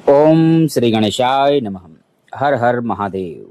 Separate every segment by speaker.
Speaker 1: ओम श्री गणेशाय नमः। हर हर महादेव।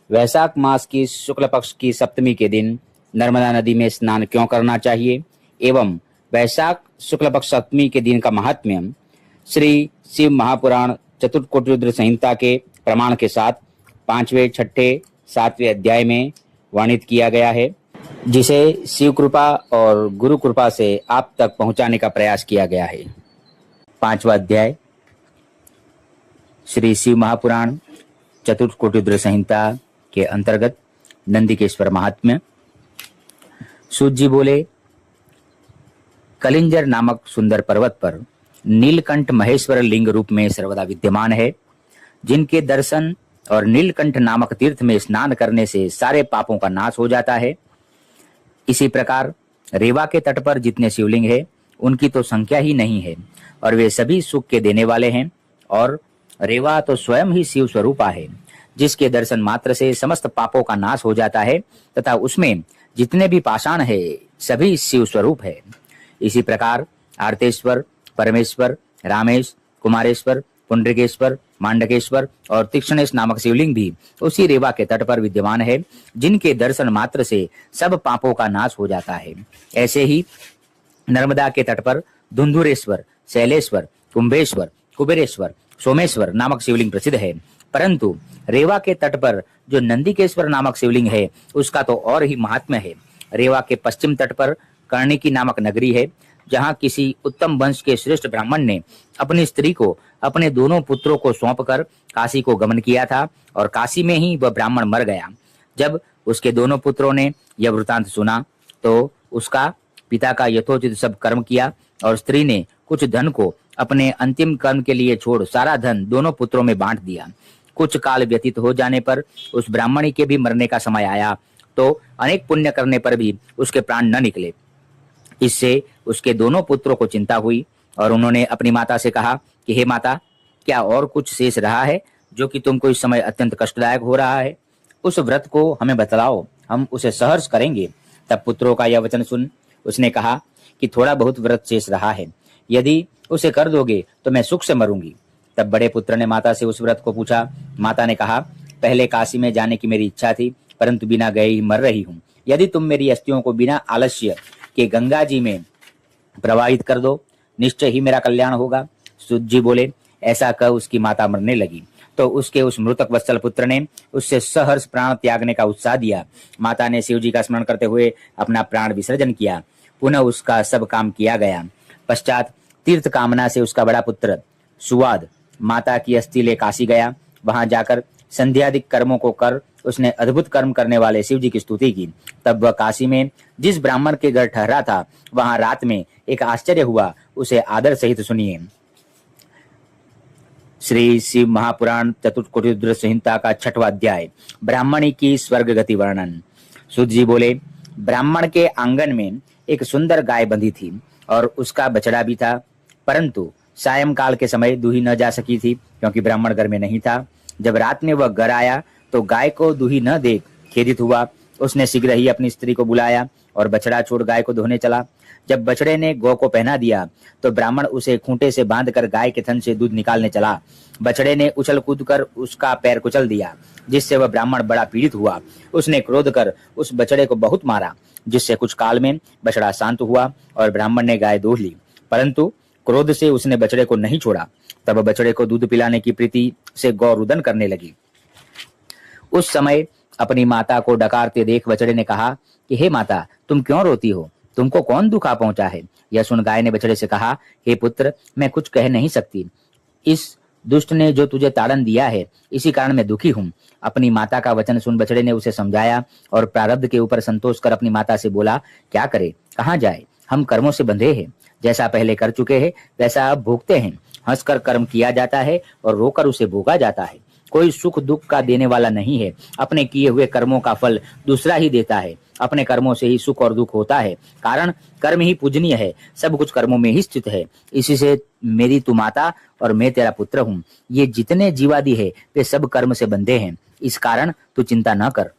Speaker 1: वैशाख मास की शुक्ल पक्ष की सप्तमी के दिन नर्मदा नदी में स्नान क्यों करना चाहिए एवं वैशाख शुक्ल पक्ष सप्तमी के दिन का महात्म्य श्री शिव महापुराण चतुर्कोटि रुद्र संहिता के प्रमाण के साथ 5वें, 6ठे, 7वें अध्याय में वर्णित किया गया है, जिसे शिव कृपा और गुरु कृपा से आप तक पहुंचाने का प्रयास किया गया है। 5वां अध्याय श्री शिव महापुराण चतुर्कोटि रुद्र संहिता के अंतर्गत नंदिकेश्वर महात्म्य। सूत जी बोले, कलिंजर नामक सुंदर पर्वत पर नीलकंठ महेश्वर लिंग रूप में सर्वदा विद्यमान है, जिनके दर्शन और नीलकंठ नामक तीर्थ में स्नान करने से सारे पापों का नाश हो जाता है। इसी प्रकार रेवा के तट पर जितने शिवलिंग है उनकी तो संख्या ही नहीं है और वे सभी सुख के देने वाले हैं, और रेवा तो स्वयं ही शिव स्वरूपा है, जिसके दर्शन मात्र से समस्त पापों का नाश हो जाता है तथा उसमें जितने भी पाषाण है सभी शिव स्वरूप है। इसी प्रकार आर्तेश्वर, परमेश्वर, रामेश, कुमारेश्वर, पुंडरीकेश्वर, मांडकेश्वर और तीक्ष्णेश नामक शिवलिंग भी उसी रेवा के तट पर विद्यमान है, जिनके दर्शन मात्र से सब पापों का नाश हो जाता है। ऐसे ही नर्मदा के तट पर धुंधुरेश्वर, शैलेश्वर, कुंभेश्वर, कुबेरेश्वर, सोमेश्वर नामक शिवलिंग प्रसिद्ध है, परंतु रेवा के तट पर जो नंदिकेश्वर नामक शिवलिंग है उसका तो और ही महात्म्य है। रेवा के पश्चिम तट पर कर्णिकी नामक नगरी है, जहाँ किसी उत्तम वंश के श्रेष्ठ ब्राह्मण ने अपनी स्त्री को अपने दोनों पुत्रों को सौंपकर काशी को गमन किया था और काशी में ही वह ब्राह्मण मर गया। जब उसके दोनों पुत्रों ने यह वृतांत सुना तो उसका पिता का यथोचित सब कर्म किया और स्त्री ने कुछ धन को अपने अंतिम कर्म के लिए छोड़ सारा धन दोनों पुत्रों में बांट दिया। कुछ काल व्यतीत हो जाने पर उस ब्राह्मणी के भी मरने का समय आया, तो अनेक पुण्य करने पर भी उसके प्राण न निकले। इससे उसके दोनों पुत्रों को चिंता हुई और उन्होंने अपनी माता से कहा कि हे माता, क्या और कुछ शेष रहा है जो कि तुमको इस समय अत्यंत कष्टदायक हो रहा है? उस व्रत को हमें बतलाओ, हम उसे सहर्ष करेंगे। तब पुत्रों का यह वचन सुन उसने कहा कि थोड़ा बहुत व्रत शेष रहा है, यदि उसे कर दोगे तो मैं सुख से मरूंगी। तब बड़े पुत्र ने माता से उस व्रत को पूछा। माता ने कहा, पहले काशी में जाने की मेरी इच्छा थी, परंतु बिना गए ही मर रही हूँ। यदि तुम मेरी अस्थियों को बिना आलस्य के गंगा जी में प्रवाहित कर दो, निश्चय ही मेरा कल्याण होगा। सूत जी बोले, ऐसा कह उसकी माता मरने लगी तो उसके उस मृतक वत्सल पुत्र ने उससे सहर्ष प्राण त्यागने का उत्साह दिया। माता ने शिव जी का स्मरण करते हुए अपना प्राण विसर्जन किया। पुनः उसका सब काम किया गया। पश्चात तीर्थ कामना से उसका बड़ा पुत्र सुवाद माता की अस्थि ले काशी गया। वहां जाकर संध्यादिक कर्मों को कर उसने अद्भुत कर्म करने वाले शिव जी की स्तुति की। तब वह काशी में जिस ब्राह्मण के घर ठहरा था वहां रात में एक आश्चर्य हुआ, उसे आदर सहित सुनिए। श्री शिव महापुराण चतुर्कोटि रुद्र संहिता का 6वां अध्याय, ब्राह्मणी की स्वर्ग गति वर्णन। सूत जी बोले, ब्राह्मण के आंगन में एक सुंदर गाय बंधी थी और उसका बछड़ा भी था, परंतु सायंकाल के समय दूही न जा सकी थी क्योंकि ब्राह्मण घर में नहीं था। जब रात में वह घर आया तो गाय को दूही न देख खेदित हुआ। उसने शीघ्र ही अपनी स्त्री को बुलाया और बछड़ा छोड़ गाय को धोने चला। जब बछड़े ने गौ को पहना दिया तो ब्राह्मण उसे खूंटे से बांधकर गाय के थन से दूध निकालने चला। बछड़े ने उछल कूद कर उसका पैर कुचल दिया, जिससे वह ब्राह्मण बड़ा पीड़ित हुआ। उसने क्रोध कर उस बछड़े को बहुत मारा, जिससे कुछ काल में बछड़ा शांत हुआ और ब्राह्मण ने गाय दूह ली, परंतु क्रोध से उसने बछड़े को नहीं छोड़ा। तब बछड़े को दूध पिलाने की प्रीति से गौ रुदन करने लगी। उस समय अपनी माता को डकारते देख बछड़े ने कहा कि हे माता, तुम क्यों रोती हो? तुमको कौन दुखा पहुंचा है? यह सुन गाय ने बछड़े से कहा, हे पुत्र, मैं कुछ कह नहीं सकती। इस दुष्ट ने जो तुझे ताड़न दिया है, इसी कारण मैं दुखी हूँ। अपनी माता का वचन सुन बछड़े ने उसे समझाया और प्रारब्ध के ऊपर संतोष कर अपनी माता से बोला, क्या करे, कहाँ जाए? हम कर्मों से बंधे हैं, जैसा पहले कर चुके हैं वैसा अब भोगते हैं। हंसकर कर्म किया जाता है और रोकर उसे भोगा जाता है। कोई सुख दुख का देने वाला नहीं है। अपने किए हुए कर्मों का फल दूसरा ही देता है। अपने कर्मों से ही सुख और दुख होता है, कारण कर्म ही पूजनीय है। सब कुछ कर्मों में ही स्थित है। इसी से मेरी तू माता और मैं तेरा पुत्र हूँ। ये जितने जीवादि है वे सब कर्म से बंधे हैं, इस कारण तू चिंता न कर।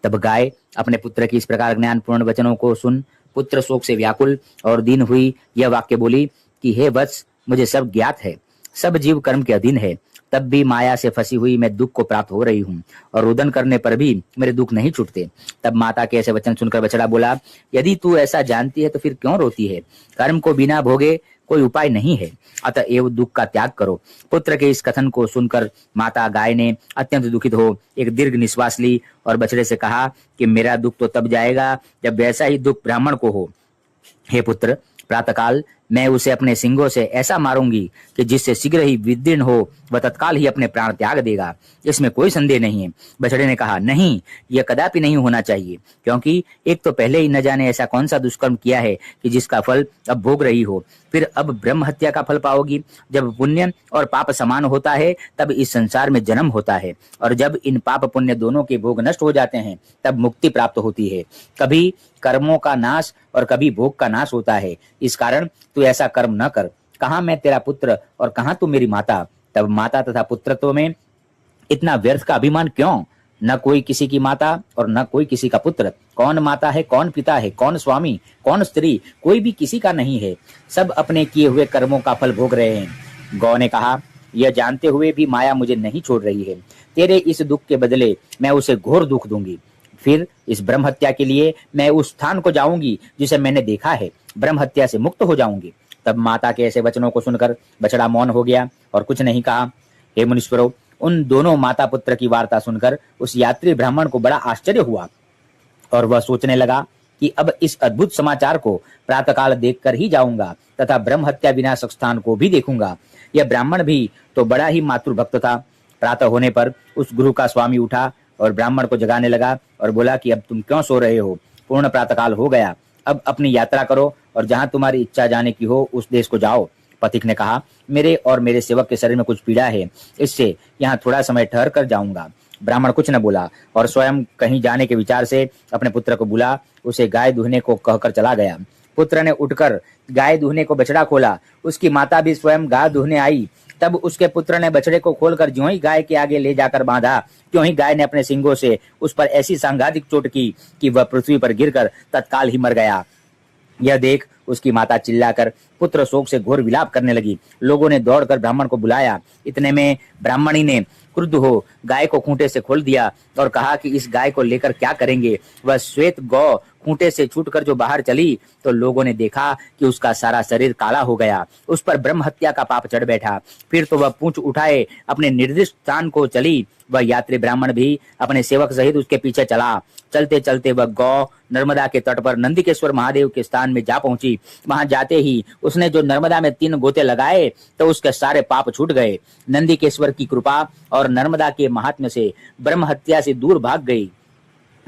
Speaker 1: तब गाय अपने पुत्र की इस प्रकार ज्ञानपूर्ण वचनों को सुन पुत्र शोक से व्याकुल और दीन हुई यह वाक्य बोली कि हे वत्स, मुझे सब ज्ञात है। सब जीव कर्म के अधीन है, तब भी माया से फंसी हुई मैं दुख को प्राप्त हो रही हूँ और रुदन करने पर भी मेरे दुख नहीं छूटते। तब माता के ऐसे वचन सुनकर बछड़ा बोला, यदि तू ऐसा जानती है तो फिर क्यों रोती है? कर्म को बिना भोगे कोई उपाय नहीं है, अतएव दुख का त्याग करो। पुत्र के इस कथन को सुनकर माता गाय ने अत्यंत दुखित हो एक दीर्घ निश्वास ली और बछड़े से कहा कि मेरा दुख तो तब जाएगा जब वैसा ही दुख ब्राह्मण को हो। हे पुत्र, प्रातःकाल मैं उसे अपने सिंगों से ऐसा मारूंगी कि जिससे शीघ्र ही विदीर्ण हो वह तत्काल ही अपने प्राण त्याग देगा, इसमें कोई संदेह नहीं है। बछड़े ने कहा, नहीं, यह कदापि नहीं होना चाहिए, क्योंकि एक तो पहले ही न जाने ऐसा कौन सा दुष्कर्म किया है कि जिसका फल अब भोग रही हो, फिर अब ब्रह्म हत्या का फल पाओगी। जब पुण्य और पाप समान होता है तब इस संसार में जन्म होता है, और जब इन पाप पुण्य दोनों के भोग नष्ट हो जाते हैं तब मुक्ति प्राप्त होती है। कभी कर्मों का नाश और कभी भोग का नाश होता है, इस कारण तू ऐसा कर्म न कर। कहाँ मैं तेरा पुत्र और कहाँ तू मेरी माता? तब माता तथा पुत्रत्व में इतना व्यर्थ का अभिमान क्यों? न कोई किसी की माता और न कोई किसी का पुत्र। कौन माता है, कौन पिता है, कौन स्वामी, कौन स्त्री? कोई भी किसी का नहीं है। सब अपने किए हुए कर्मों का फल भोग रहे हैं। गौ ने कहा, यह जानते हुए भी माया मुझे नहीं छोड़ रही है। तेरे इस दुख के बदले मैं उसे घोर दुख दूंगी। फिर इस ब्रह्म हत्या के लिए मैं उस स्थान को जाऊंगी जिसे मैंने देखा है, ब्रह्म हत्या से मुक्त हो जाऊंगी। तब माता के ऐसे वचनों को सुनकर बछड़ा मौन हो गया और कुछ नहीं कहा। हे मुनीश्वरों, उन दोनों माता पुत्र की वार्ता सुनकर उस यात्री ब्राह्मण को बड़ा आश्चर्य हुआ और वह सोचने लगा कि अब इस अद्भुत समाचार को प्रातःकाल देखकर ही जाऊंगा तथा ब्रह्म हत्या विनाशक स्थान को भी देखूंगा। यह ब्राह्मण भी तो बड़ा ही मातृभक्त था। प्रातः होने पर उस गुरु का स्वामी उठा और ब्राह्मण को जगाने लगा और बोला कि अब तुम क्यों सो रहे हो? पूर्ण प्रातःकाल हो गया, अब अपनी यात्रा करो और जहां तुम्हारी इच्छा जाने की हो उस देश को जाओ। पथिक ने कहा, मेरे और मेरे सेवक के शरीर में कुछ पीड़ा है, इससे यहाँ थोड़ा समय ठहर कर जाऊंगा। ब्राह्मण कुछ न बोला और स्वयं कहीं जाने के विचार से अपने पुत्र को बुला उसे गाय दूहने को कहकर चला गया। पुत्र ने उठकर गाय दूहने को बछड़ा खोला। उसकी माता भी स्वयं गाय दूहने आई। तब उसके पुत्र ने बछड़े को खोलकर ज्यों ही गाय के आगे ले जाकर बांधा, त्यों ही गाय ने अपने सींगों से उस पर ऐसी सांघातिक चोट की कि वह पृथ्वी पर गिरकर तत्काल ही मर गया। यह देख उसकी माता चिल्लाकर पुत्र शोक से घोर विलाप करने लगी। लोगों ने दौड़कर ब्राह्मण को बुलाया। इतने में ब्राह्मणी ने क्रुद्ध हो गाय को खूंटे से खोल दिया और कहा कि इस गाय को लेकर क्या करेंगे। वह श्वेत गौ खूंटे से छूटकर जो बाहर चली तो लोगों ने देखा कि उसका सारा शरीर काला हो गया। उस पर ब्रह्म हत्या का पाप चढ़ बैठा। फिर तो वह पूंछ उठाए अपने निर्दिष्ट स्थान को चली। वह यात्री ब्राह्मण भी अपने सेवक सहित उसके पीछे चला। चलते चलते वह गौ नर्मदा के तट पर नंदिकेश्वर महादेव के स्थान में जा पहुंची। वहां जाते ही उसने जो नर्मदा में 3 गोते लगाए तो उसके सारे पाप छूट गए। नंदिकेश्वर की कृपा और नर्मदा के महात्म्य से ब्रह्म हत्या से दूर भाग गई।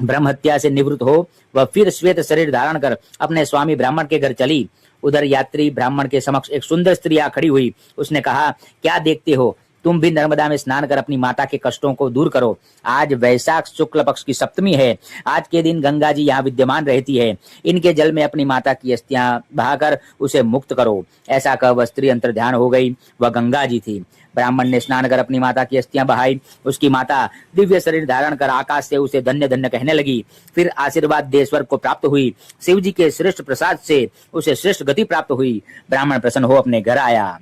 Speaker 1: ब्रह्म हत्या से निवृत्त हो वह फिर श्वेत शरीर धारण कर अपने स्वामी ब्राह्मण के घर चली। उधर यात्री ब्राह्मण के समक्ष एक सुंदर स्त्री आ खड़ी हुई। उसने कहा, क्या देखते हो? तुम भी नर्मदा में स्नान कर अपनी माता के कष्टों को दूर करो। आज वैशाख शुक्ल पक्ष की सप्तमी है। आज के दिन गंगा जी यहाँ विद्यमान रहती है। इनके जल में अपनी माता की अस्थियां बहाकर उसे मुक्त करो। ऐसा कह वह स्त्री अंतर्ध्यान हो गई। वह गंगा जी थी। ब्राह्मण ने स्नान कर अपनी माता की अस्थियां बहाई। उसकी माता दिव्य शरीर धारण कर आकाश से उसे धन्य धन्य कहने लगी। फिर आशीर्वाद दे स्वर्ग को प्राप्त हुई। शिव जी के श्रेष्ठ प्रसाद से उसे श्रेष्ठ गति प्राप्त हुई। ब्राह्मण प्रसन्न हो अपने घर आया।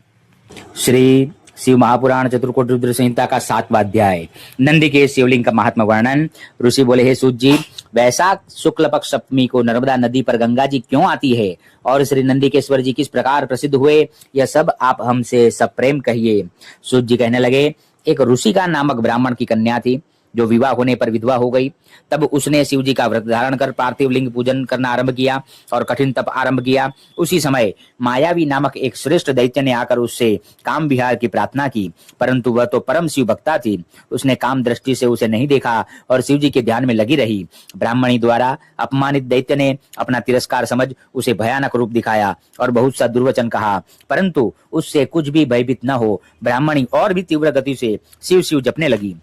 Speaker 1: श्री शिव महापुराण चतुर्कोट रुद्र संहिता का 7वां अध्याय। नंदी के शिवलिंग का महात्मा वर्णन। ऋषि बोले, हे सूत जी, वैशाख शुक्ल पक्ष सप्तमी को नर्मदा नदी पर गंगा जी क्यों आती है और श्री नंदिकेश्वर जी किस प्रकार प्रसिद्ध हुए, यह सब आप हमसे सप्रेम कहिए। सूत जी कहने लगे, एक ऋषि का नामक ब्राह्मण की कन्या थी जो विवाह होने पर विधवा हो गई। तब उसने शिव जी का व्रत धारण कर पार्थिव लिंग पूजन करना आरंभ किया और कठिन तप आरंभ किया। उसी समय मायावी नामक एक श्रेष्ठ दैत्य ने आकर उससे काम विहार की प्रार्थना की, परंतु वह तो परम शिव भक्ता थी। उसने काम दृष्टि से उसे नहीं देखा और शिव जी के ध्यान में लगी रही। ब्राह्मणी द्वारा अपमानित दैत्य ने अपना तिरस्कार समझ उसे भयानक रूप दिखाया और बहुत सा दुर्वचन कहा, परंतु उससे कुछ भी भयभीत न हो ब्राह्मणी और भी तीव्र गति से शिव शिव जपने लगी।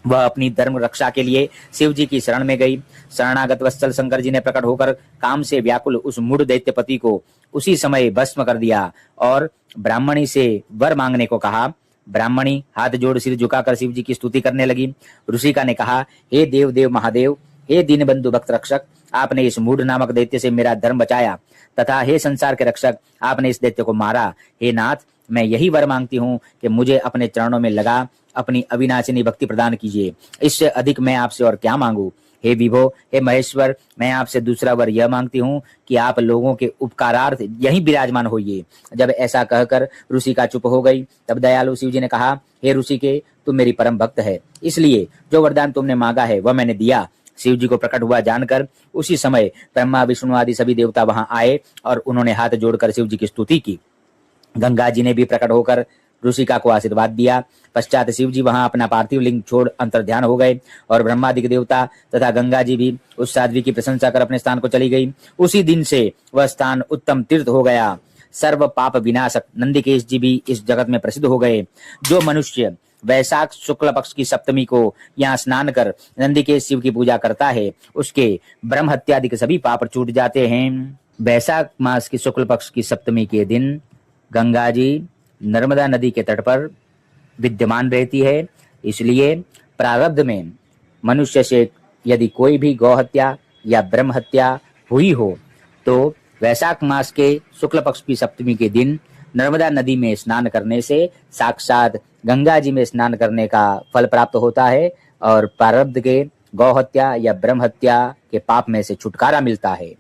Speaker 1: वह अपनी धर्म रक्षा के लिए शिव जी की शरण में गई। शरणागत वत्सल शंकर जी ने प्रकट होकर काम से व्याकुल उस मूढ़ दैत्यपति को उसी समय भस्म कर दिया और ब्राह्मणी से वर मांगने को कहा। ब्राह्मणी हाथ जोड़ सिर झुकाकर शिव जी की स्तुति करने लगी। ऋषिका ने कहा, हे देव देव महादेव, हे दीनबंधु भक्त रक्षक, आपने इस मूढ़ नामक दैत्य से मेरा धर्म बचाया तथा हे संसार के रक्षक, आपने इस दैत्य को मारा। हे नाथ, मैं यही वर मांगती हूँ कि मुझे अपने चरणों में लगा अपनी अविनाशिनी भक्ति प्रदान कीजिए। इससे अधिक मैं आपसे और क्या मांगू। हे विभो, हे महेश्वर, मैं आपसे दूसरा वर यह मांगती हूँ कि आप लोगों के उपकारार्थ यहीं विराजमान होइए। जब ऐसा कहकर ऋषिका चुप हो गई, तब दयालु शिव जी ने कहा, हे ऋषिके, तुम मेरी परम भक्त है, इसलिए जो वरदान तुमने मांगा है वह मैंने दिया। शिव जी को प्रकट हुआ जानकर उसी समय ब्रह्मा विष्णु आदि सभी देवता वहां आए और उन्होंने हाथ जोड़कर शिव जी की स्तुति की। गंगा जी ने भी प्रकट होकर ऋषिका को आशीर्वाद दिया। पश्चात शिव जी वहां अपना पार्थिव लिंग छोड़ अंतर्ध्यान हो गए और ब्रह्मादिक देवता तथा गंगा जी भी उस साध्वी की प्रशंसा कर अपने स्थान को चली गई। उसी दिन से वह स्थान उत्तम तीर्थ हो गया। सर्व पाप विनाशक नंदिकेश जी भी इस जगत में प्रसिद्ध हो गए। जो मनुष्य वैशाख शुक्ल पक्ष की सप्तमी को यहाँ स्नान कर नंदिकेश शिव की पूजा करता है, उसके ब्रह्म हत्यादि के सभी पाप छूट जाते हैं। वैशाख मास की शुक्ल पक्ष की सप्तमी के दिन गंगा जी नर्मदा नदी के तट पर विद्यमान रहती है, इसलिए प्रारब्ध में मनुष्य से यदि कोई भी गौ हत्या या ब्रह्म हत्या हुई हो तो वैशाख मास के शुक्ल पक्ष की सप्तमी के दिन नर्मदा नदी में स्नान करने से साक्षात गंगा जी में स्नान करने का फल प्राप्त होता है और प्रारब्ध के गौ हत्या या ब्रह्म हत्या के पाप में से छुटकारा मिलता है।